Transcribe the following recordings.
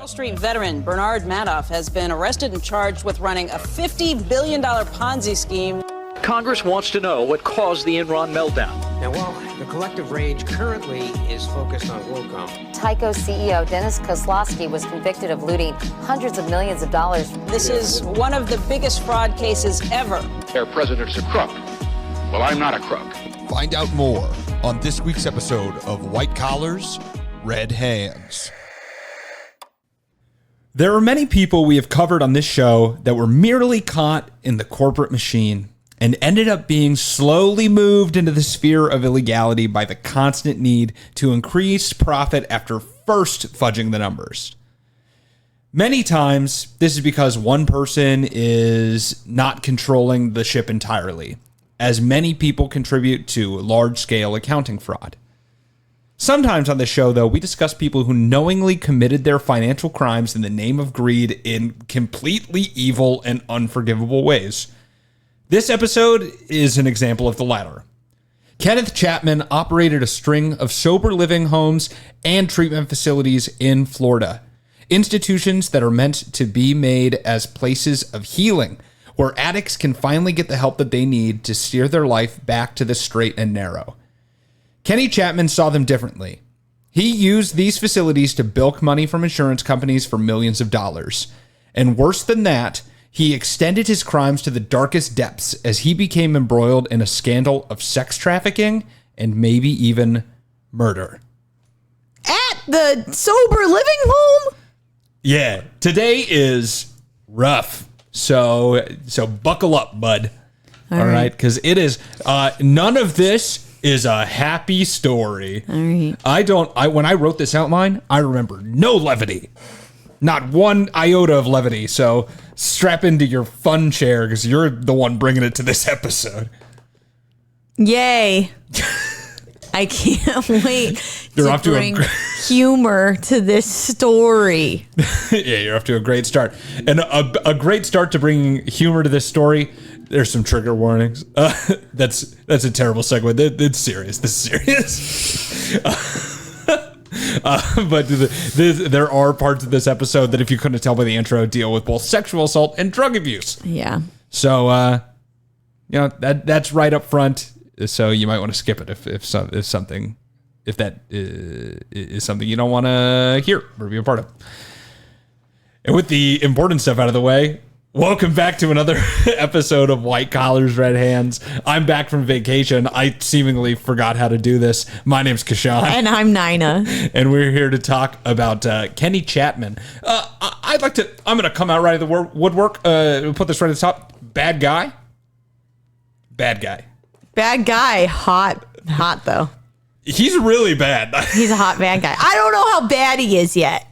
Wall Street veteran Bernard Madoff has been arrested and charged with running a $50 billion Ponzi scheme. Congress wants to know what caused the Enron meltdown. Now, while the collective rage currently is focused on WorldCom, Tyco CEO Dennis Kozlowski was convicted of looting hundreds of millions of dollars. This is one of the biggest fraud cases ever. Their president's a crook. Well, I'm not a crook. Find out more on this week's episode of White Collars, Red Hands. There are many people we have covered on this show that were merely caught in the corporate machine and ended up being slowly moved into the sphere of illegality by the constant need to increase profit after first fudging the numbers. Many times, this is because one person is not controlling the ship entirely, as many people contribute to large-scale accounting fraud. Sometimes on the show, though, we discuss people who knowingly committed their financial crimes in the name of greed in completely evil and unforgivable ways. This episode is an example of the latter. Kenneth Chatman operated a string of sober living homes and treatment facilities in Florida, institutions that are meant to be made as places of healing, where addicts can finally get the help that they need to steer their life back to the straight and narrow. Kenny Chatman saw them differently. He used these facilities to bilk money from insurance companies for millions of dollars. And worse than that, he extended his crimes to the darkest depths as he became embroiled in a scandal of sex trafficking and maybe even murder. At the sober living home? Yeah, today is rough. So buckle up, bud. All right, because it is none of this is a happy story. All right. When I wrote this outline, I remember no levity. Not one iota of levity. So strap into your fun chair because you're the one bringing it to this episode. Yay. I can't wait to bring humor to this story. Yeah, you're off to a great start. And a great start to bringing humor to this story. There's some trigger warnings. That's a terrible segue. It's serious. This is serious. But there are parts of this episode that, if you couldn't tell by the intro, deal with both sexual assault and drug abuse. Yeah. So, that's right up front. So you might want to skip it if that is something you don't want to hear or be a part of. And with the important stuff out of the way, welcome back to another episode of White Collars, Red Hands. I'm back from vacation. I seemingly forgot how to do this. My name's Kashan. And I'm Nina. And we're here to talk about Kenny Chatman. I'm going to come out right of the woodwork, put this right at the top. Bad guy. Bad guy. Bad guy. Hot though. He's really bad. He's a hot bad guy. I don't know how bad he is yet.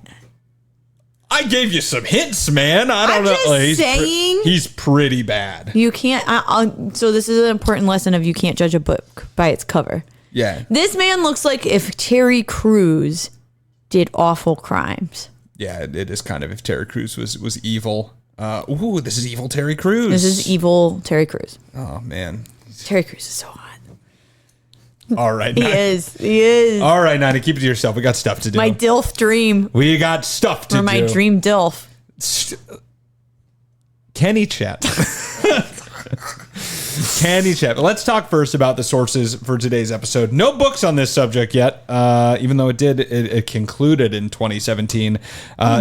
I gave you some hints, man. I don't know. Just saying. He's pretty bad. You can't. So this is an important lesson of you can't judge a book by its cover. Yeah. This man looks like if Terry Crews did awful crimes. Yeah, it is kind of if Terry Crews was evil. This is evil Terry Crews. This is evil Terry Crews. Oh, man. Terry Crews is so hot. All right. He is. All right, Nina, keep it to yourself. We got stuff to do. My DILF dream. We got stuff to do. Or my dream DILF. Kenny Chat. Kenny Chat. Let's talk first about the sources for today's episode. No books on this subject yet, even though it concluded in 2017.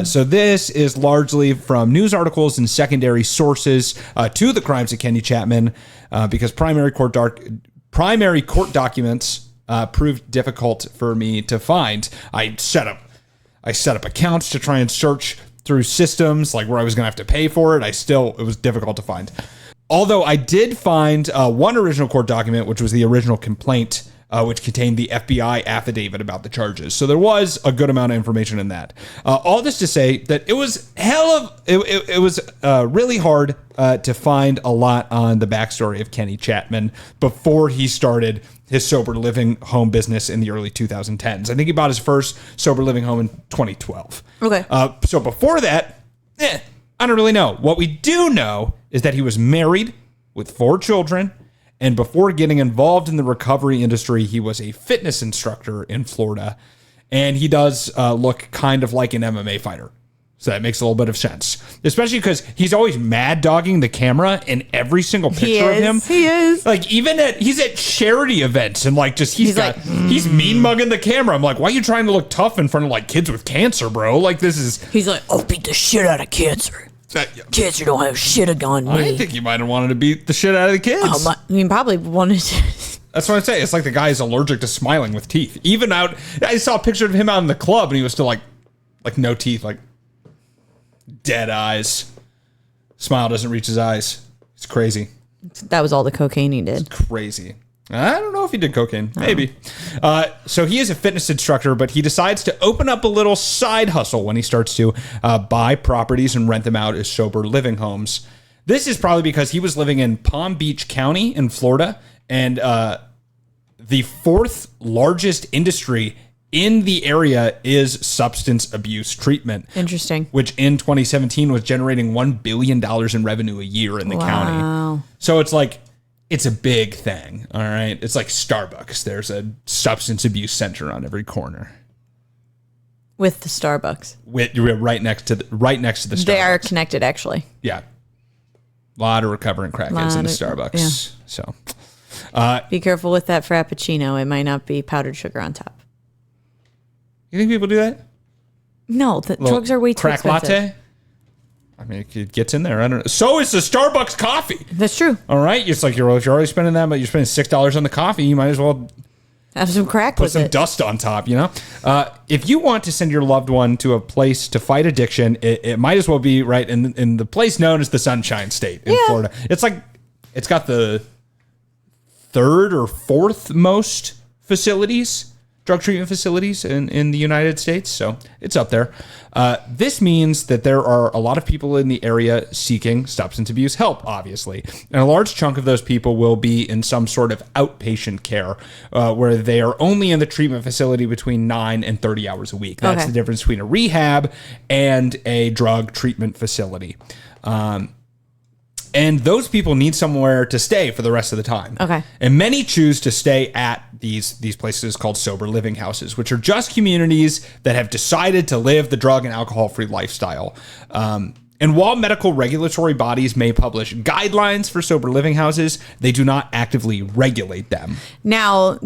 So this is largely from news articles and secondary sources to the crimes of Kenny Chatman, because primary court documents proved difficult for me to find. I set up accounts to try and search through systems like where I was going to have to pay for it. It was difficult to find. Although I did find one original court document, which was the original complaint, which contained the FBI affidavit about the charges. So there was a good amount of information in that. All this to say that it was really hard to find a lot on the backstory of Kenny Chatman before he started his sober living home business in the early 2010s. I think he bought his first sober living home in 2012. Okay. So before that, I don't really know. What we do know is that he was married with 4 children, and before getting involved in the recovery industry, he was a fitness instructor in Florida, and he does look kind of like an MMA fighter. So that makes a little bit of sense, especially because he's always mad dogging the camera in every single picture of him. He is. Like he's at charity events and like just he's mean mugging the camera. I'm like, why are you trying to look tough in front of like kids with cancer, bro? Like this is. He's like, I'll beat the shit out of cancer. Cancer don't have shit on me. I think he might have wanted to beat the shit out of the kids. I mean, probably wanted to. That's what I'm saying. It's like the guy is allergic to smiling with teeth. Even out, I saw a picture of him out in the club and he was still like no teeth, like. Dead eyes. Smile doesn't reach his eyes. It's crazy. That was all the cocaine he did. It's crazy. I don't know if he did cocaine. Maybe. So he is a fitness instructor, but he decides to open up a little side hustle when he starts to buy properties and rent them out as sober living homes. This is probably because he was living in Palm Beach County in Florida, and the fourth largest industry in the area is substance abuse treatment. Interesting. Which in 2017 was generating $1 billion in revenue a year in the county. So it's like, it's a big thing. All right. It's like Starbucks. There's a substance abuse center on every corner. With the Starbucks. Right next to the Starbucks. They are connected, actually. Yeah. A lot of recovering crackheads in the Starbucks. Yeah. So be careful with that Frappuccino. It might not be powdered sugar on top. You think people do that? No, the drugs are way too crack expensive. latte? I mean, it gets in there. I don't know. So is the Starbucks coffee. That's true. All right. It's like you're already spending that, but you're spending $6 on the coffee. You might as well have some crack put with some it. dust on top, you know? If you want to send your loved one to a place to fight addiction, it might as well be right in the place known as the Sunshine State in Florida. It's like, it's got the third or fourth most facilities, drug treatment facilities in the United States. So it's up there. This means that there are a lot of people in the area seeking substance abuse help, obviously. And a large chunk of those people will be in some sort of outpatient care where they are only in the treatment facility between 9 and 30 hours a week. That's the difference between a rehab and a drug treatment facility. And those people need somewhere to stay for the rest of the time. Okay. And many choose to stay at these places called sober living houses, which are just communities that have decided to live the drug and alcohol-free lifestyle. And while medical regulatory bodies may publish guidelines for sober living houses, they do not actively regulate them. Now,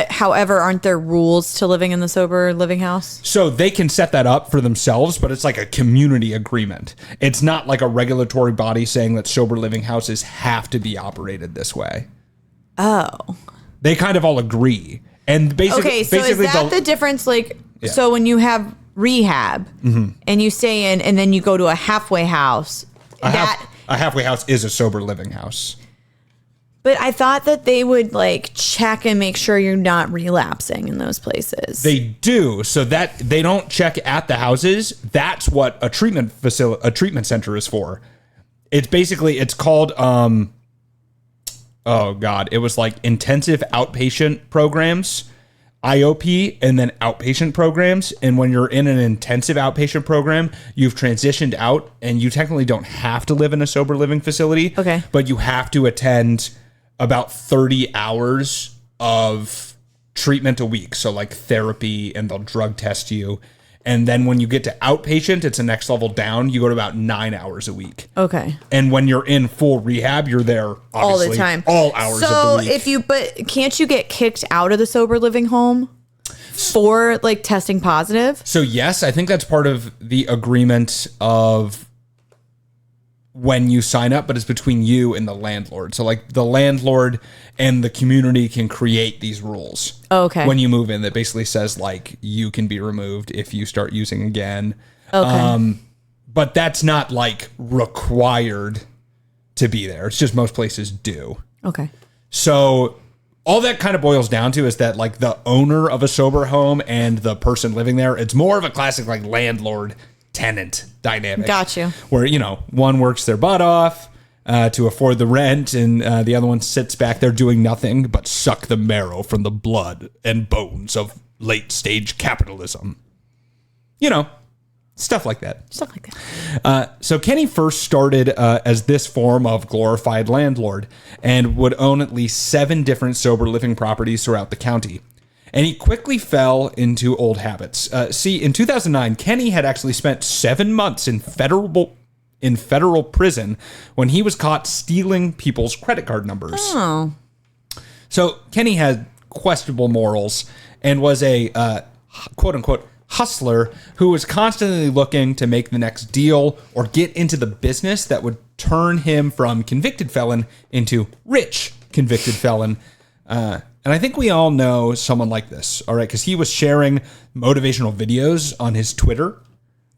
however, aren't there rules to living in the sober living house? So they can set that up for themselves, but it's like a community agreement. It's not like a regulatory body saying that sober living houses have to be operated this way. Oh. They kind of all agree. And basically, so is that the difference? Like, so when you have rehab and you stay in and then you go to a halfway house, a halfway house is a sober living house. But I thought that they would like check and make sure you're not relapsing in those places. They do. So that they don't check at the houses. That's what a treatment center is for. It's basically, it's called, it was like intensive outpatient programs, IOP, and then outpatient programs. And when you're in an intensive outpatient program, you've transitioned out and you technically don't have to live in a sober living facility. Okay. But you have to attend about 30 hours of treatment a week. So like therapy, and they'll drug test you. And then when you get to outpatient, it's the next level down. You go to about 9 hours a week. Okay. And when you're in full rehab, you're there obviously all the time, all hours of the week. But can't you get kicked out of the sober living home for like testing positive? So yes, I think that's part of the agreement of when you sign up, but it's between you and the landlord. So like the landlord and the community can create these rules. Okay. When you move in, that basically says like you can be removed if you start using again. Okay. But that's not like required to be there. It's just most places do. Okay. So all that kind of boils down to is that like the owner of a sober home and the person living there, it's more of a classic like landlord tenant dynamic. Got you. Where, one works their butt off to afford the rent, and the other one sits back there doing nothing but suck the marrow from the blood and bones of late stage capitalism. Stuff like that. So Kenny first started as this form of glorified landlord and would own at least 7 different sober living properties throughout the county. and he quickly fell into old habits. See, in 2009, Kenny had actually spent 7 months in federal prison when he was caught stealing people's credit card numbers. Oh. So Kenny had questionable morals and was a quote-unquote hustler who was constantly looking to make the next deal or get into the business that would turn him from convicted felon into rich convicted felon. And I think we all know someone like this, all right? Because he was sharing motivational videos on his Twitter,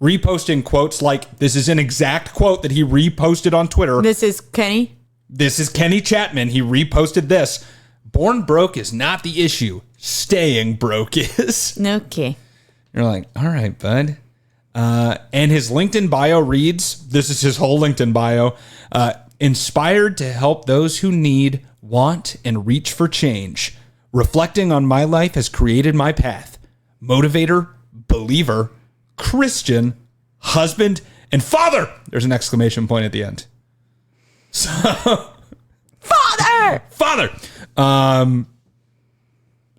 reposting quotes like, this is an exact quote that he reposted on Twitter. This is Kenny? This is Kenny Chatman. He reposted this. Born broke is not the issue. Staying broke is. Okay. You're like, all right, bud. And his LinkedIn bio reads, this is his whole LinkedIn bio, inspired to help those who need, want, and reach for change. Reflecting on my life has created my path. Motivator, believer, Christian, husband, and father. There's an exclamation point at the end. So, Father!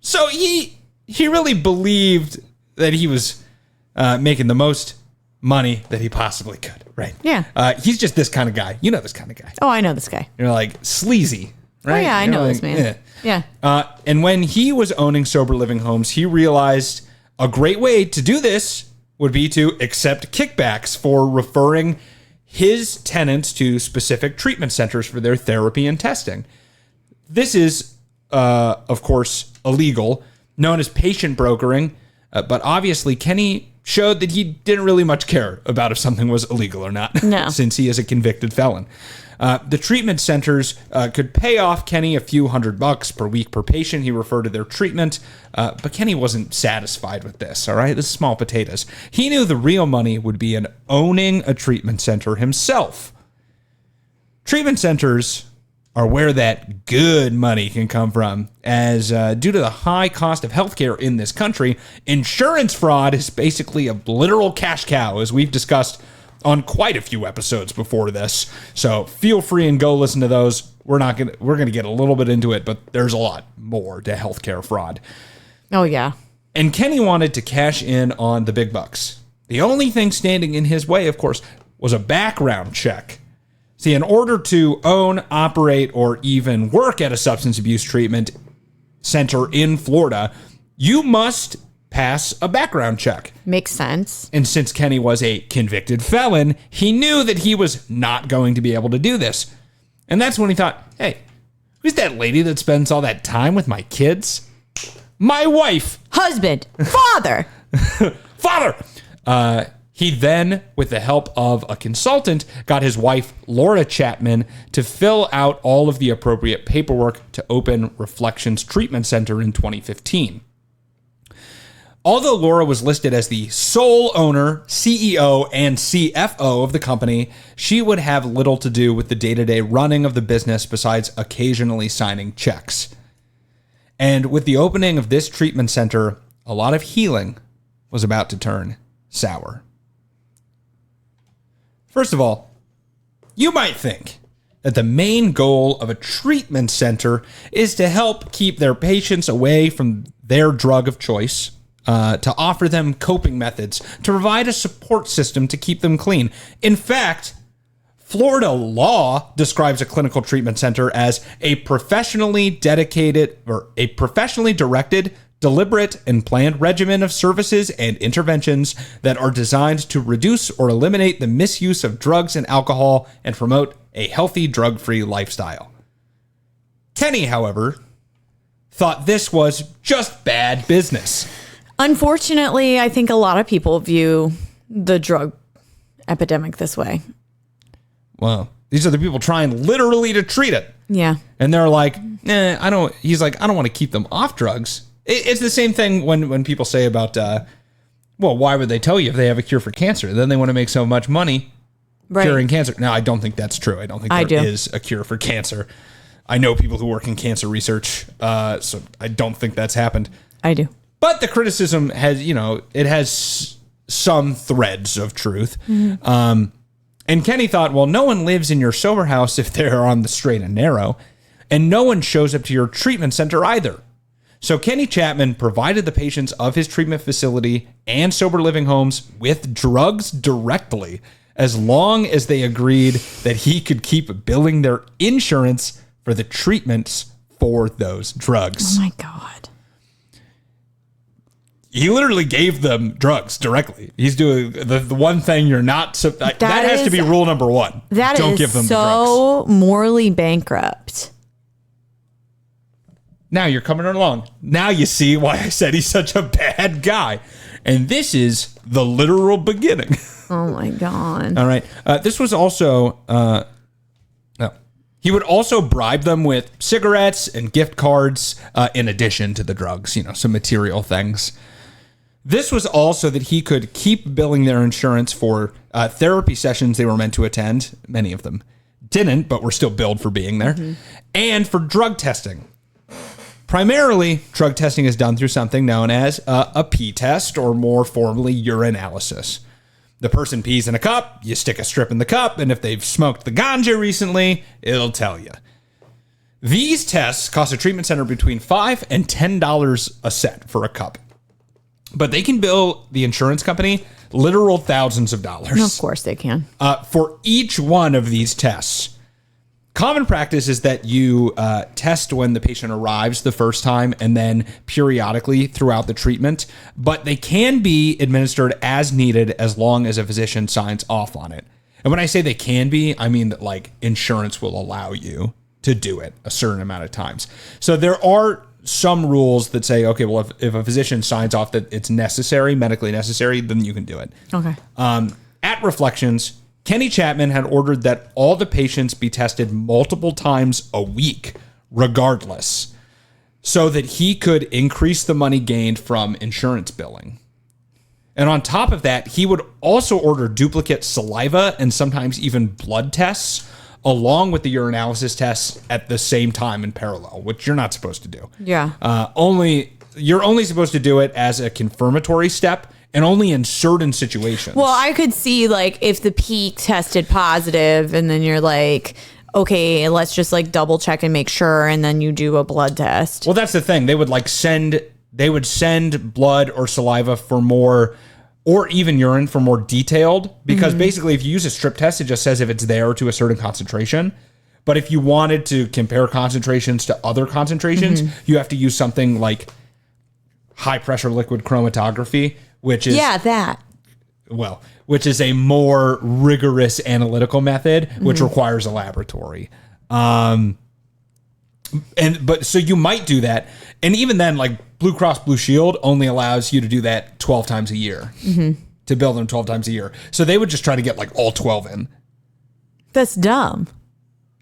So he really believed that he was making the most money that he possibly could, right? Yeah. He's just this kind of guy. You know this kind of guy. Oh, I know this guy. You're like, sleazy, right? Oh, yeah, I You're know like, this man. Yeah. And when he was owning sober living homes, he realized a great way to do this would be to accept kickbacks for referring his tenants to specific treatment centers for their therapy and testing. This is, of course, illegal, known as patient brokering. But obviously, Kenny showed that he didn't really much care about if something was illegal or not, since he is a convicted felon. The treatment centers could pay off Kenny a few $100 per week per patient he referred to their treatment, but Kenny wasn't satisfied with this, all right? This is small potatoes. He knew the real money would be in owning a treatment center himself. Treatment centers are where that good money can come from, as due to the high cost of healthcare in this country, insurance fraud is basically a literal cash cow, as we've discussed on quite a few episodes before this. So feel free and go listen to those. We're gonna get a little bit into it, but there's a lot more to healthcare fraud. Oh, yeah. And Kenny wanted to cash in on the big bucks. The only thing standing in his way, of course, was a background check. See, in order to own, operate, or even work at a substance abuse treatment center in Florida, you must pass a background check. Makes sense. And since Kenny was a convicted felon, he knew that he was not going to be able to do this. And that's when he thought, hey, who's that lady that spends all that time with my kids? My wife. Husband. Father. Father. He then, with the help of a consultant, got his wife, Laura Chatman, to fill out all of the appropriate paperwork to open Reflections Treatment Center in 2015. Although Laura was listed as the sole owner, CEO, and CFO of the company, she would have little to do with the day-to-day running of the business besides occasionally signing checks. And with the opening of this treatment center, a lot of healing was about to turn sour. First of all, you might think that the main goal of a treatment center is to help keep their patients away from their drug of choice, to offer them coping methods, to provide a support system to keep them clean. In fact, Florida law describes a clinical treatment center as a professionally dedicated or a professionally directed, deliberate, and planned regimen of services and interventions that are designed to reduce or eliminate the misuse of drugs and alcohol and promote a healthy, drug-free lifestyle. Kenny, however, thought this was just bad business. Unfortunately, I think a lot of people view the drug epidemic this way. Well, these are the people trying literally to treat it. Yeah. And they're like, he's like, I don't want to keep them off drugs. It's the same thing when people say about, well, why would they tell you if they have a cure for cancer? Then they want to make so much money curing cancer. Now, I don't think that's true. I don't think there is a cure for cancer. I know people who work in cancer research, so I don't think that's happened. I do. But the criticism has, it has some threads of truth. Mm-hmm. And Kenny thought, well, no one lives in your sober house if they're on the straight and narrow, and no one shows up to your treatment center either. So Kenny Chatman provided the patients of his treatment facility and sober living homes with drugs directly, as long as they agreed that he could keep billing their insurance for the treatments for those drugs. Oh my God. He literally gave them drugs directly. He's doing the one thing you're not. That has to be rule number one. Don't give them the drugs. So morally bankrupt. Now you're coming along. Now you see why I said he's such a bad guy. And this is the literal beginning. Oh my God. All right. This was also, no. He would also bribe them with cigarettes and gift cards in addition to the drugs, some material things. This was also that he could keep billing their insurance for therapy sessions they were meant to attend. Many of them didn't, but were still billed for being there. Mm-hmm. And for drug testing. Primarily, drug testing is done through something known as a pee test, or more formally, urinalysis. The person pees in a cup, you stick a strip in the cup, and if they've smoked the ganja recently, it'll tell you. These tests cost a treatment center between $5 and $10 a set for a cup. But they can bill the insurance company literal thousands of dollars. Of course they can. For each one of these tests. Common practice is that you test when the patient arrives the first time and then periodically throughout the treatment, but they can be administered as needed as long as a physician signs off on it. And when I say they can be, I mean that like insurance will allow you to do it a certain amount of times. So there are some rules that say, okay, well, if a physician signs off that it's necessary, medically necessary, then you can do it. Okay. At Reflections, Kenny Chatman had ordered that all the patients be tested multiple times a week, regardless, so that he could increase the money gained from insurance billing. And on top of that, he would also order duplicate saliva and sometimes even blood tests, along with the urinalysis tests at the same time in parallel, which you're not supposed to do. Yeah. You're only supposed to do it as a confirmatory step, and only in certain situations. Well, I could see like if the pee tested positive and then you're like, okay, let's just like double check and make sure. And then you do a blood test. Well, that's the thing. They would send blood or saliva for more, or even urine for more detailed, because basically if you use a strip test, it just says if it's there to a certain concentration. But if you wanted to compare concentrations to other concentrations, you have to use something like high pressure liquid chromatography, which is which is a more rigorous analytical method, which requires a laboratory. So you might do that, and even then, like Blue Cross Blue Shield only allows you to do that 12 times a year, to bill them 12 times a year. So they would just try to get like all 12 in. That's dumb.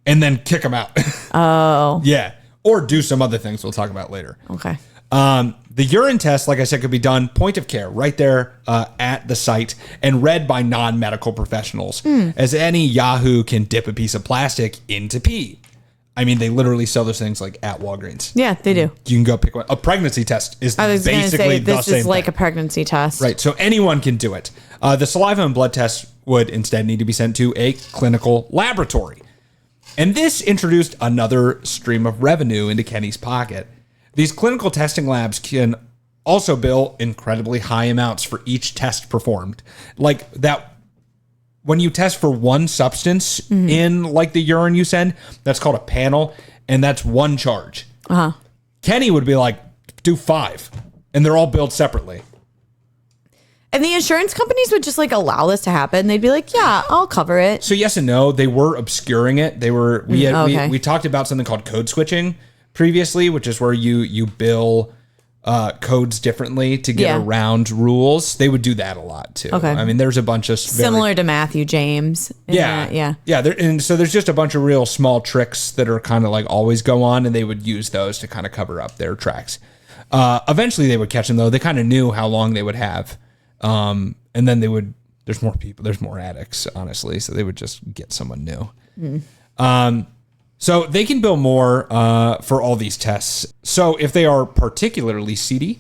And then kick them out. Oh. Yeah, or do some other things we'll talk about later. Okay. The urine test, like I said, could be done point of care right there at the site and read by non-medical professionals, as any Yahoo can dip a piece of plastic into pee. I mean, they literally sell those things like at Walgreens. Yeah, they do. You can go pick one. A pregnancy test is basically the same thing. This is like a pregnancy test. Right, so anyone can do it. The saliva and blood tests would instead need to be sent to a clinical laboratory. And this introduced another stream of revenue into Kenny's pocket. These clinical testing labs can also bill incredibly high amounts for each test performed. Like that, when you test for one substance in like the urine you send, that's called a panel, and that's one charge. Kenny would be like, do 5, and they're all billed separately. And the insurance companies would just like allow this to happen. They'd be like, yeah, I'll cover it. So yes and no, they were obscuring it. We talked about something called code switching previously, which is where you bill codes differently to get around rules. They would do that a lot too. Okay. I mean, there's a bunch of similar to Matthew James. Yeah. And so there's just a bunch of real small tricks that are kind of like always go on, and they would use those to kind of cover up their tracks. Eventually they would catch them though. They kind of knew how long they would have. And then there's more people, there's more addicts, honestly. So they would just get someone new. So they can bill more for all these tests. So if they are particularly seedy,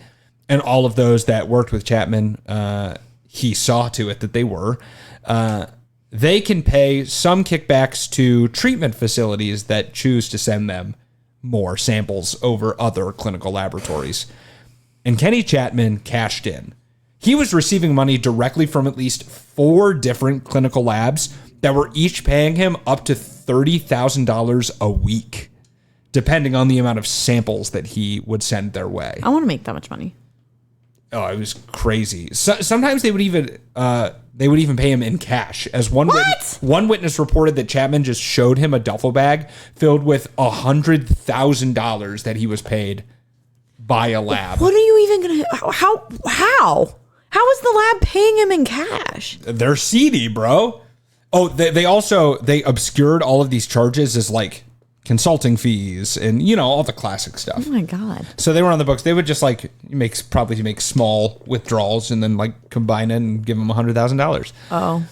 and all of those that worked with Chatman, he saw to it that they were, they can pay some kickbacks to treatment facilities that choose to send them more samples over other clinical laboratories. And Kenny Chatman cashed in. He was receiving money directly from at least 4 different clinical labs that were each paying him up to $30,000 a week, depending on the amount of samples that he would send their way. I want to make that much money. Oh, it was crazy. Sometimes they would even pay him in cash. As one witness reported that Chatman just showed him a duffel bag filled with $100,000 that he was paid by a lab. What are you even gonna? How is the lab paying him in cash? They're seedy, bro. Oh, they obscured all of these charges as like consulting fees and all the classic stuff. Oh my God. So they were on the books. They would just make small withdrawals and then like combine it and give him $100,000. Oh.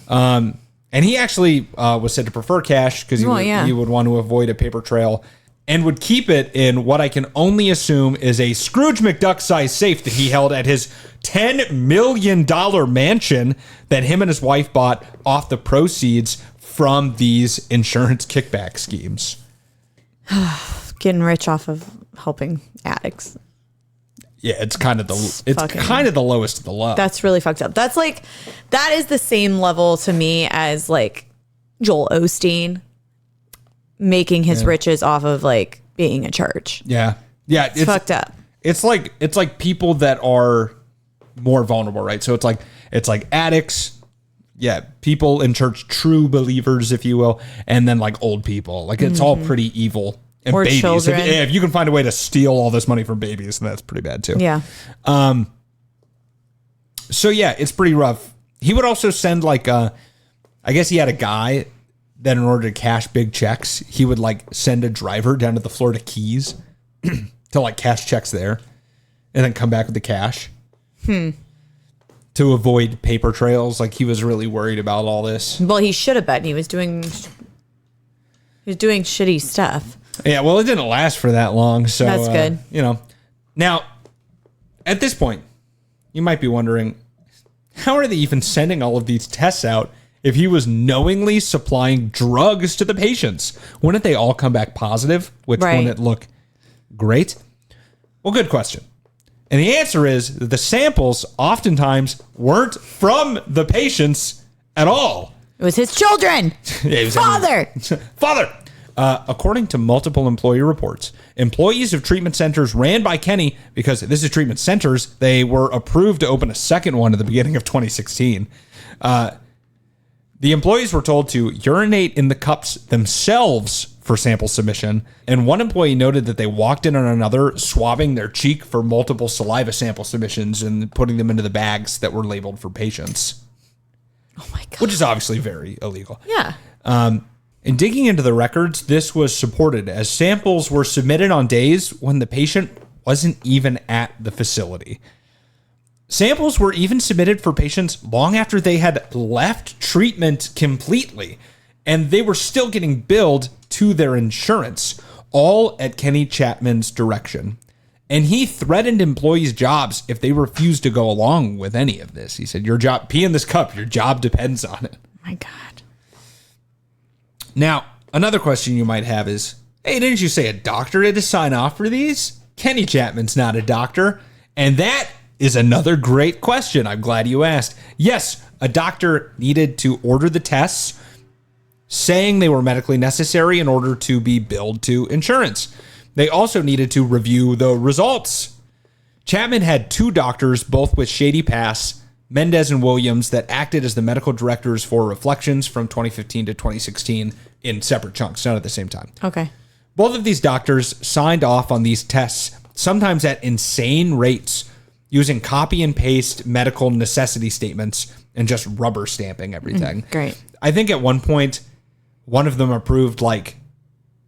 And he actually was said to prefer cash because he would want to avoid a paper trail and would keep it in what I can only assume is a Scrooge McDuck-sized safe that he held at his $10 million mansion that him and his wife bought off the proceeds from these insurance kickback schemes. Getting rich off of helping addicts. Yeah, it's kind of the lowest of the low. That's really fucked up. That is the same level to me as like Joel Osteen making his riches off of like being a church. Yeah. It's fucked up. It's like people that are more vulnerable, right? So it's like addicts, people in church, true believers, if you will, and then like old people. Like it's all pretty evil. And or babies. Children. If you can find a way to steal all this money from babies, then that's pretty bad too. Yeah. So it's pretty rough. He would also send I guess he had a guy that in order to cash big checks, he would like send a driver down to the Florida Keys to like cash checks there and then come back with the cash. To avoid paper trails. Like he was really worried about all this. Well, he should have been. He was doing shitty stuff. Yeah, well, it didn't last for that long. So that's good. Now, at this point, you might be wondering, how are they even sending all of these tests out if he was knowingly supplying drugs to the patients? Wouldn't they all come back positive? Which wouldn't look great? Well, good question. And the answer is that the samples oftentimes weren't from the patients at all. It was his children. Father. According to multiple employee reports, employees of treatment centers ran by Kenny, because this is treatment centers, they were approved to open a second one at the beginning of 2016. The employees were told to urinate in the cups themselves for sample submission, and one employee noted that they walked in on another, swabbing their cheek for multiple saliva sample submissions and putting them into the bags that were labeled for patients. Oh my God. Which is obviously very illegal. Yeah. In digging into the records, this was supported as samples were submitted on days when the patient wasn't even at the facility. Samples were even submitted for patients long after they had left treatment completely, and they were still getting billed to their insurance, all at Kenny Chatman's direction. And he threatened employees' jobs if they refused to go along with any of this. He said, "Your job, pee in this cup, your job depends on it." My God. Now, another question you might have is, hey, didn't you say a doctor had to sign off for these? Kenny Chatman's not a doctor. And that is another great question. I'm glad you asked. Yes, a doctor needed to order the tests, saying they were medically necessary in order to be billed to insurance. They also needed to review the results. Chatman had 2 doctors, both with shady pasts, Mendez and Williams, that acted as the medical directors for Reflections from 2015 to 2016 in separate chunks, not at the same time. Okay. Both of these doctors signed off on these tests, sometimes at insane rates, using copy and paste medical necessity statements and just rubber stamping everything. Great. I think at one point, one of them approved like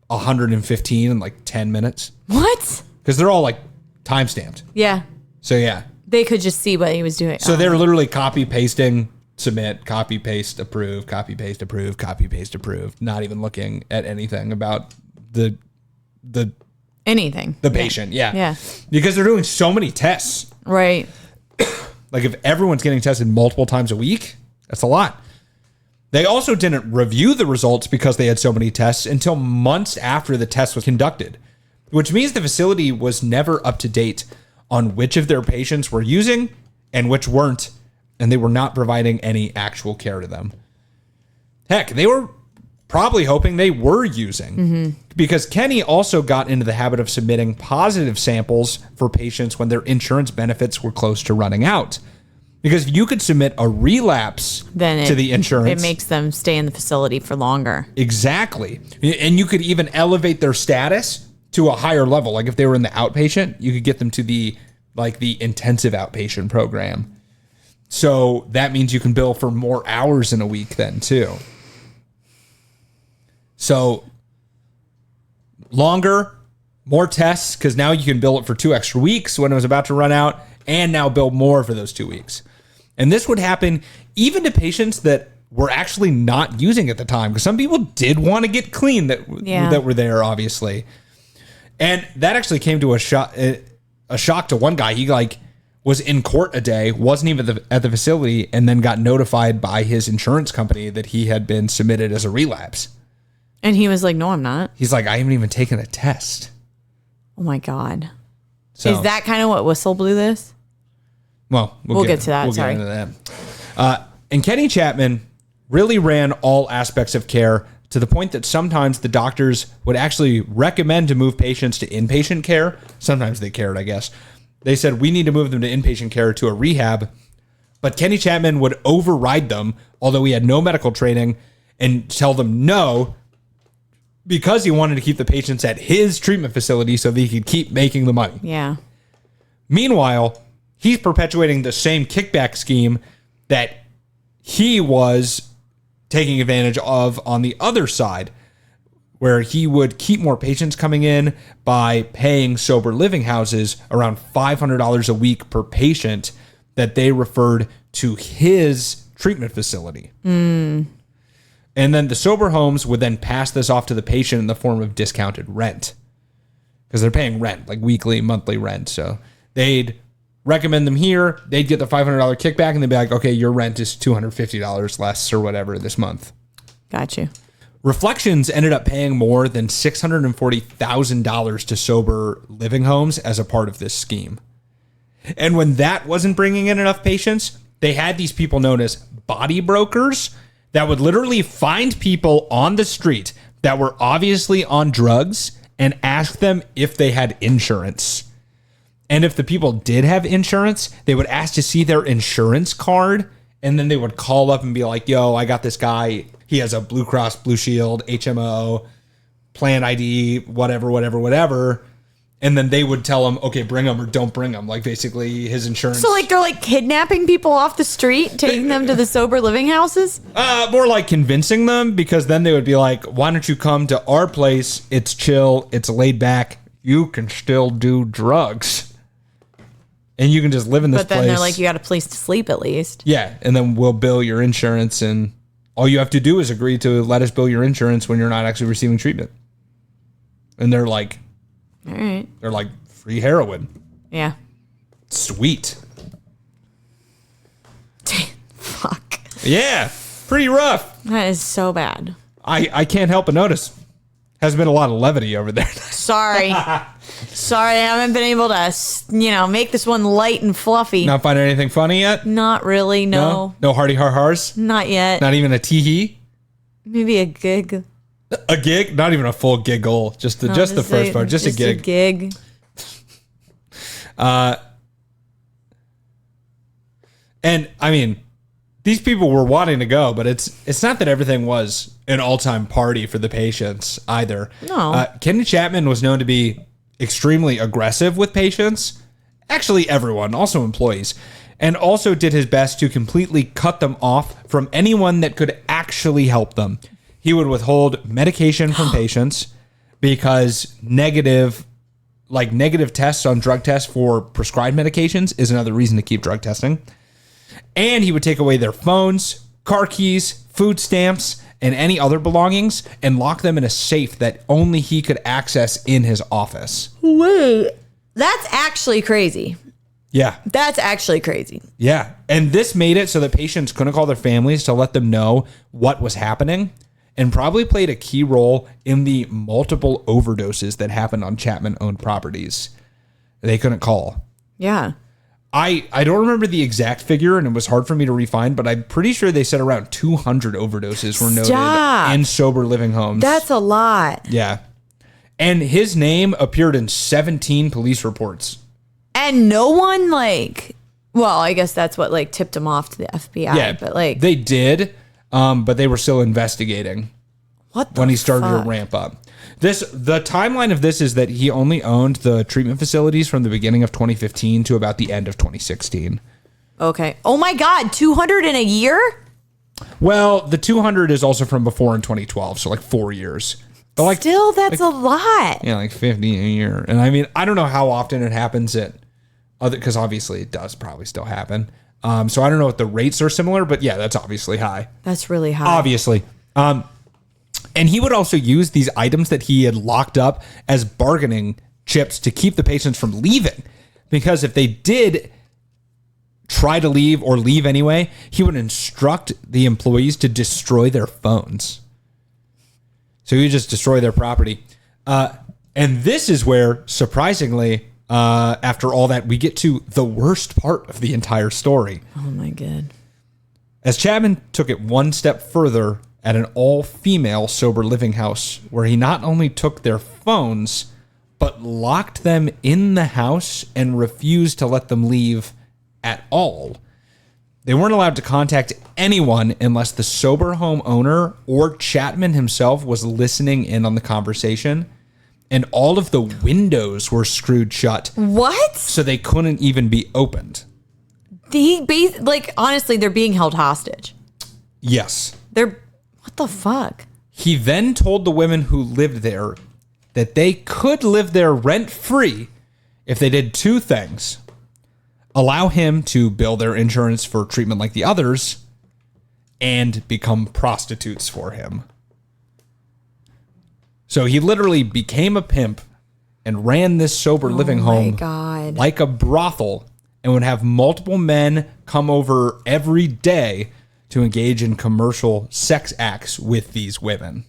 115 in like 10 minutes. What? Because they're all like time stamped. Yeah. So yeah. They could just see what he was doing. So they're literally copy pasting, submit, copy paste, approve, copy paste, approve, copy paste, approve. Not even looking at anything about the patient. Yeah. Because they're doing so many tests. Right. Like if everyone's getting tested multiple times a week, that's a lot. They also didn't review the results because they had so many tests until months after the test was conducted. which means the facility was never up to date on which of their patients were using and which weren't, and they were not providing any actual care to them. Heck, they were probably hoping they were using, because Kenny also got into the habit of submitting positive samples for patients when their insurance benefits were close to running out. Because you could submit a relapse to the insurance. It makes them stay in the facility for longer. Exactly. And you could even elevate their status to a higher level. Like if they were in the outpatient, you could get them to the intensive outpatient program. So that means you can bill for more hours in a week then too. So longer, more tests, because now you can bill it for 2 extra weeks when it was about to run out, and now bill more for those 2 weeks. And this would happen even to patients that were actually not using at the time, because some people did want to get clean that were there, obviously. And that actually came to a shock to one guy. He was in court a day, wasn't even at the facility, and then got notified by his insurance company that he had been submitted as a relapse. And he was like, no, I'm not. He's like, I haven't even taken a test. Oh my God. So, is that kind of what whistle blew this? Well, we'll get to that. We'll get into that. And Kenny Chatman really ran all aspects of care to the point that sometimes the doctors would actually recommend to move patients to inpatient care. Sometimes they cared, I guess. They said, we need to move them to inpatient care to a rehab. But Kenny Chatman would override them, although he had no medical training, and tell them no, because he wanted to keep the patients at his treatment facility so that he could keep making the money. Yeah. Meanwhile, he's perpetuating the same kickback scheme that he was taking advantage of on the other side, where he would keep more patients coming in by paying sober living houses around $500 a week per patient that they referred to his treatment facility. And then the sober homes would then pass this off to the patient in the form of discounted rent, because they're paying rent, like weekly, monthly rent. So they'd recommend them here. They'd get the $500 kickback, and they'd be like, okay, your rent is $250 less or whatever this month. Got you. Reflections ended up paying more than $640,000 to sober living homes as a part of this scheme. And when that wasn't bringing in enough patients, they had these people known as body brokers that would literally find people on the street that were obviously on drugs and ask them if they had insurance. And if the people did have insurance, they would ask to see their insurance card, and then they would call up and be like, yo, I got this guy. He has a Blue Cross Blue Shield, HMO, plan ID, whatever. And then they would tell him, okay, bring him or don't bring him. Like basically his insurance. So they're kidnapping people off the street, taking them to the sober living houses? More like convincing them, because then they would be like, why don't you come to our place? It's chill. It's laid back. You can still do drugs. And you can just live in this place. But then they're like, you got a place to sleep at least. Yeah. And then we'll bill your insurance. And all you have to do is agree to let us bill your insurance when you're not actually receiving treatment. And they're like, all right. They're like free heroin. Yeah. Sweet. Fuck. Yeah. Pretty rough. That is so bad. I can't help but notice. Has been a lot of levity over there. Sorry. Sorry, I haven't been able to, make this one light and fluffy. Not finding anything funny yet? Not really, no. No hearty har-hars? Not yet. Not even a tee-hee? Maybe a gig. A gig? Not even a full giggle. Just the first part. Just a gig. A gig. And I mean, these people were wanting to go, but it's not that everything was an all-time party for the patients either. No. Kenny Chatman was known to be extremely aggressive with patients. Actually, everyone, also employees. And also did his best to completely cut them off from anyone that could actually help them. He would withhold medication from patients because negative tests on drug tests for prescribed medications is another reason to keep drug testing. And he would take away their phones, car keys, food stamps, and any other belongings and lock them in a safe that only he could access in his office. Wait, that's actually crazy. Yeah. That's actually crazy. Yeah. And this made it so that patients couldn't call their families to let them know what was happening. and probably played a key role in the multiple overdoses that happened on Chatman-owned properties. They couldn't call. Yeah. I don't remember the exact figure, and it was hard for me to refine, but I'm pretty sure they said around 200 overdoses were noted in sober living homes. That's a lot. Yeah. And his name appeared in 17 police reports. And no one well, I guess that's what tipped him off to the FBI. Yeah, but they did, but they were still investigating when he started to ramp up. The timeline of this is that he only owned the treatment facilities from the beginning of 2015 to about the end of 2016. Okay. Oh my God, 200 in a year? Well, the 200 is also from before in 2012, so 4 years. But Still, that's a lot. Yeah, 50 a year. And I mean, I don't know how often it happens because obviously it does probably still happen. So I don't know if the rates are similar, but yeah, that's obviously high. That's really high. Obviously. And he would also use these items that he had locked up as bargaining chips to keep the patients from leaving. Because if they did try to leave or leave anyway, he would instruct the employees to destroy their phones. So he would just destroy their property. And this is where, surprisingly, after all that, we get to the worst part of the entire story. Oh my God. As Chatman took it one step further at an all-female sober living house, where he not only took their phones, but locked them in the house and refused to let them leave at all. They weren't allowed to contact anyone unless the sober home owner or Chatman himself was listening in on the conversation. And all of the windows were screwed shut. What? So they couldn't even be opened. Honestly, they're being held hostage. Yes. What the fuck? He then told the women who lived there that they could live there rent-free if they did two things: allow him to bill their insurance for treatment like the others, and become prostitutes for him. So he literally became a pimp and ran this sober living home like a brothel, and would have multiple men come over every day to engage in commercial sex acts with these women.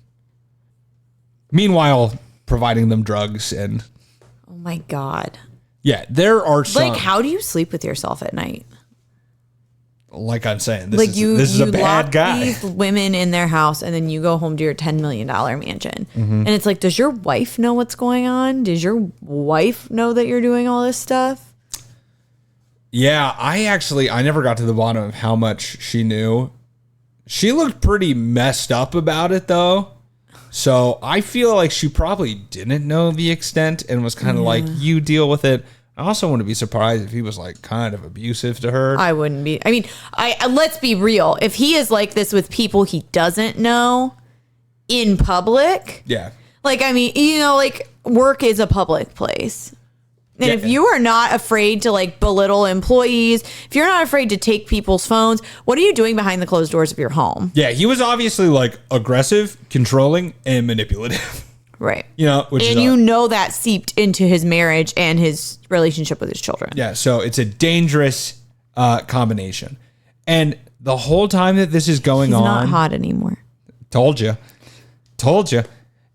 Meanwhile, providing them drugs and... Oh my God. Yeah, there are some... how do you sleep with yourself at night? Like I'm saying, this is a bad guy. These women in their house, and then you go home to your $10 million mansion. Mm-hmm. And it's does your wife know what's going on? Does your wife know that you're doing all this stuff? Yeah, I never got to the bottom of how much she knew. She looked pretty messed up about it, though. So I feel like she probably didn't know the extent and was kind of you deal with it. I also wouldn't be surprised if he was kind of abusive to her. I wouldn't be. I mean, let's be real. If he is like this with people he doesn't know in public. Yeah. Work is a public place. And if you are not afraid to belittle employees, if you're not afraid to take people's phones, what are you doing behind the closed doors of your home? Yeah, he was obviously aggressive, controlling, and manipulative. Right. That seeped into his marriage and his relationship with his children. Yeah, so it's a dangerous combination. And the whole time that this is going on... He's not hot anymore. Told you.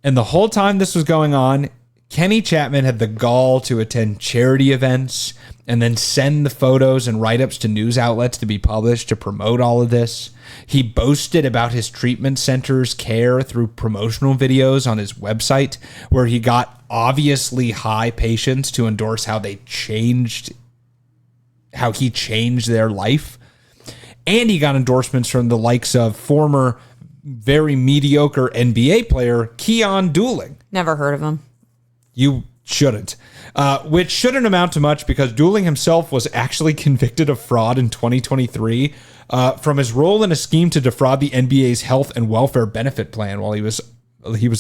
And the whole time this was going on, Kenny Chatman had the gall to attend charity events and then send the photos and write-ups to news outlets to be published to promote all of this. He boasted about his treatment center's care through promotional videos on his website, where he got obviously high patients to endorse how he changed their life. And he got endorsements from the likes of former very mediocre NBA player Keon Dooling. Never heard of him. You shouldn't. Which shouldn't amount to much, because Dooling himself was actually convicted of fraud in 2023 from his role in a scheme to defraud the NBA's health and welfare benefit plan while he was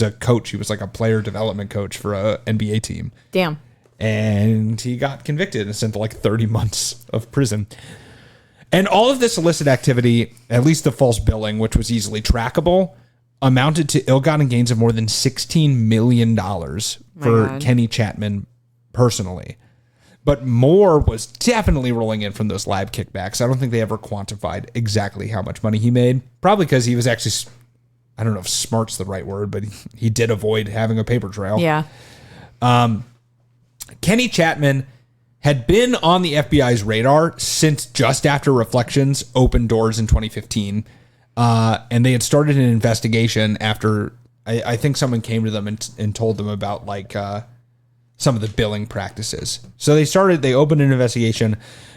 a coach. He was a player development coach for a NBA team. Damn. And he got convicted and sent to 30 months of prison. And all of this illicit activity, at least the false billing, which was easily trackable, amounted to ill-gotten gains of more than $16 million for Kenny Chatman personally. But more was definitely rolling in from those lab kickbacks. I don't think they ever quantified exactly how much money he made. Probably because he was actually I don't know if smart's the right word, but he did avoid having a paper trail. Yeah. Kenny Chatman had been on the FBI's radar since just after Reflections opened doors in 2015. And they had started an investigation after I think someone came to them and told them about like some of the billing practices. So they opened an investigation,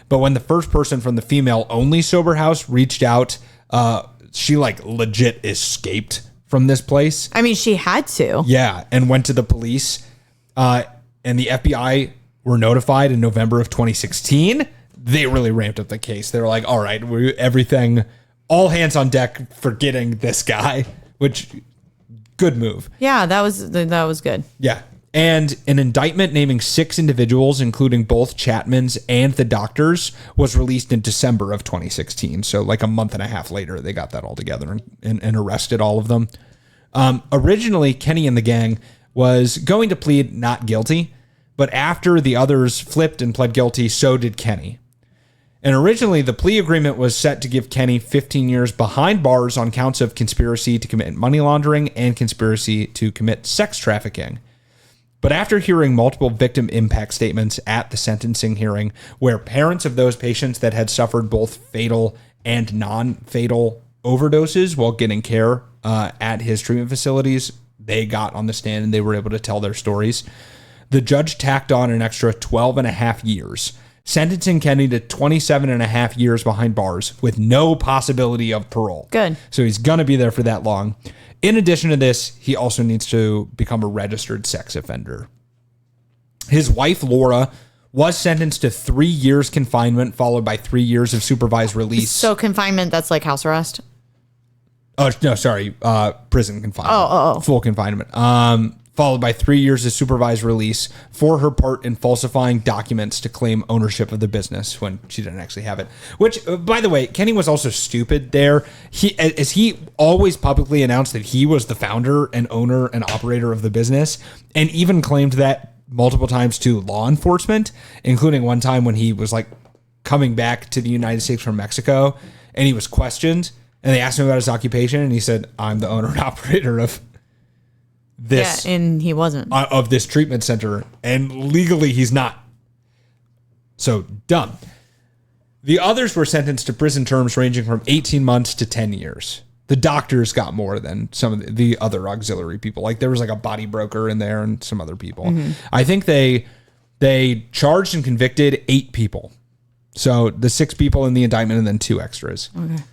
but when the first person from the female only sober house reached out, she like legit escaped from this place. I mean, she had to. Yeah, and went to the police. And the FBI were notified in November of 2016. They really ramped up the case. They were like, all right, everything, all hands on deck for getting this guy, which good move. Yeah, that was good. Yeah. And an indictment naming 6 individuals, including both Chatmans and the doctors, was released in December of 2016. So like a month and a half later, they got that all together and arrested all of them. Originally, Kenny and the gang was going to plead not guilty, but after the others flipped and pled guilty, so did Kenny. And originally, the plea agreement was set to give Kenny 15 years behind bars on counts of conspiracy to commit money laundering and conspiracy to commit sex trafficking. But after hearing multiple victim impact statements at the sentencing hearing, where parents of those patients that had suffered both fatal and non-fatal overdoses while getting care at his treatment facilities, they got on the stand and they were able to tell their stories. The judge tacked on an extra 12 and a half years, sentencing Kenny to 27 and a half years behind bars with no possibility of parole. Good. So he's going to be there for that long. In addition to this, he also needs to become a registered sex offender. His wife, Laura, was sentenced to 3 years confinement, followed by 3 years of supervised release. So confinement, that's like house arrest? Oh, no, sorry. Prison confinement. Oh. Full confinement. Followed by 3 years of supervised release for her part in falsifying documents to claim ownership of the business when she didn't actually have it. Which, by the way, Kenny was also stupid there. He always publicly announced that he was the founder and owner and operator of the business, and even claimed that multiple times to law enforcement, including one time when he was like coming back to the United States from Mexico, and he was questioned, and they asked him about his occupation, and he said, "I'm the owner and operator of this." Yeah, and he wasn't. Of this treatment center, and legally he's not. So dumb. The others were sentenced to prison terms ranging from 18 months to 10 years. The doctors got more than some of the other auxiliary people. Like there was like a body broker in there and some other people. Mm-hmm. I think they charged and convicted 8 people. So the 6 people in the indictment and then 2 extras. Okay.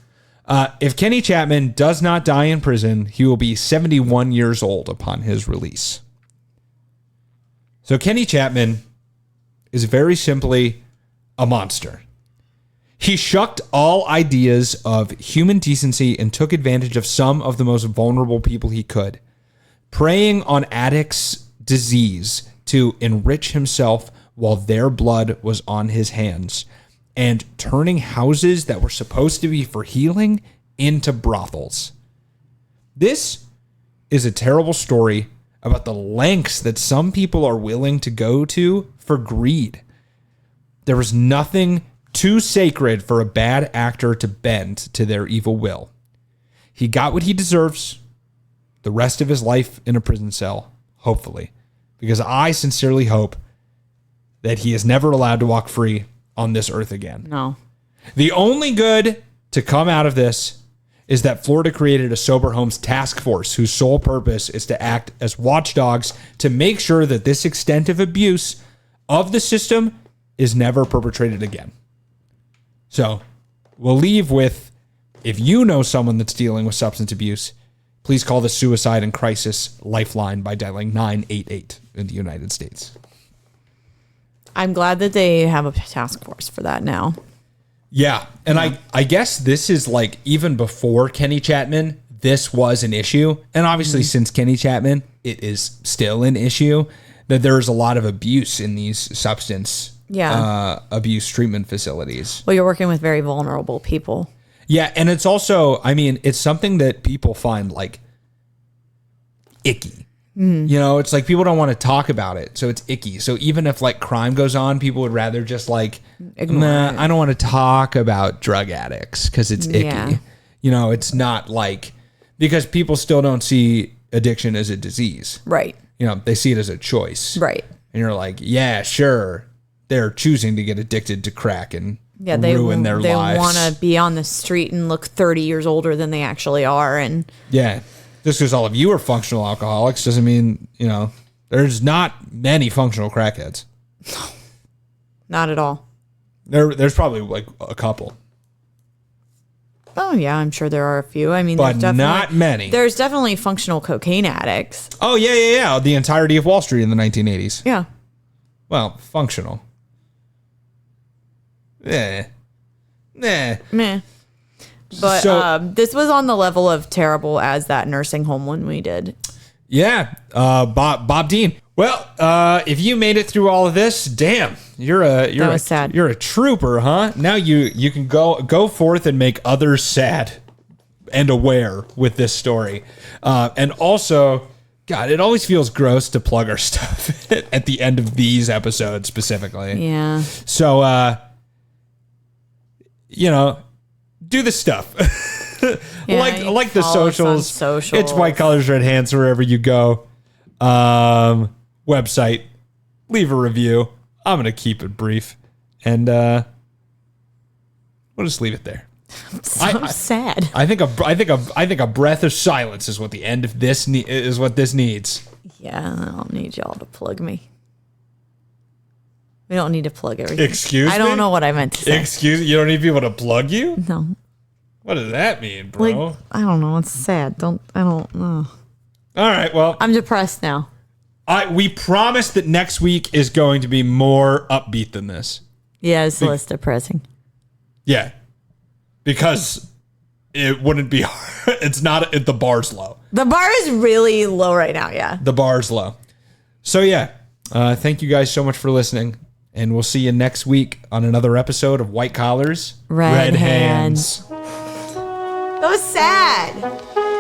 If Kenny Chatman does not die in prison, he will be 71 years old upon his release. So Kenny Chatman is very simply a monster. He shucked all ideas of human decency and took advantage of some of the most vulnerable people he could, preying on addicts' disease to enrich himself while their blood was on his hands, and turning houses that were supposed to be for healing into brothels. This is a terrible story about the lengths that some people are willing to go to for greed. There was nothing too sacred for a bad actor to bend to their evil will. He got what he deserves, the rest of his life in a prison cell, hopefully, because I sincerely hope that he is never allowed to walk free on this earth again. No. The only good to come out of this is that Florida created a sober homes task force whose sole purpose is to act as watchdogs to make sure that this extent of abuse of the system is never perpetrated again. So we'll leave with, if you know someone that's dealing with substance abuse, please call the Suicide and Crisis Lifeline by dialing 988 in the United States. I'm glad that they have a task force for that now. Yeah. And I guess this is like, even before Kenny Chatman, this was an issue. And obviously since Kenny Chatman, it is still an issue that there's a lot of abuse in these substance abuse treatment facilities. Well, you're working with very vulnerable people. Yeah. And it's also, I mean, it's something that people find like icky. You know, it's like people don't want to talk about it, so it's icky. So even if like crime goes on, people would rather just like, nah, I don't want to talk about drug addicts because it's icky. You know, it's not like because people still don't see addiction as a disease. Right. You know, they see it as a choice. Right. And you're like, yeah, sure. They're choosing to get addicted to crack and ruin their lives. They want to be on the street and look 30 years older than they actually are. And yeah, just because all of you are functional alcoholics doesn't mean, you know, there's not many functional crackheads. Not at all. There's probably like a couple. Oh, yeah, I'm sure there are a few. I mean, but there's not many. There's definitely functional cocaine addicts. Oh, yeah. The entirety of Wall Street in the 1980s. Yeah. Well, functional. Meh. But So- this was on the level of terrible as that nursing home one we did. Yeah, Bob Dean. Well, if you made it through all of this, damn, That was sad. You're a trooper, huh? Now you can go forth and make others sad and aware with this story, and also, God, it always feels gross to plug our stuff at the end of these episodes specifically. Yeah. So, you know, do the stuff. Yeah, like the follow us on socials. socials. It's White Collars, Red Hands wherever you go. Website. Leave a review. I'm gonna keep it brief, and we'll just leave it there. So sad. I think a breath of silence is what the end of this is what this needs. Yeah, I don't need y'all to plug me. We don't need to plug everything. Excuse me? I don't know what I meant to say. Excuse me? You don't need people to plug you? No. What does that mean, bro? Like, I don't know. It's sad. I don't know. All right, well, I'm depressed now. we promise that next week is going to be more upbeat than this. Yeah, it's less depressing. Yeah. Because it wouldn't be hard. It's not, the bar's low. The bar is really low right now, yeah. The bar's low. So, yeah. Thank you guys so much for listening. And we'll see you next week on another episode of White Collars, Red Hands. That was sad.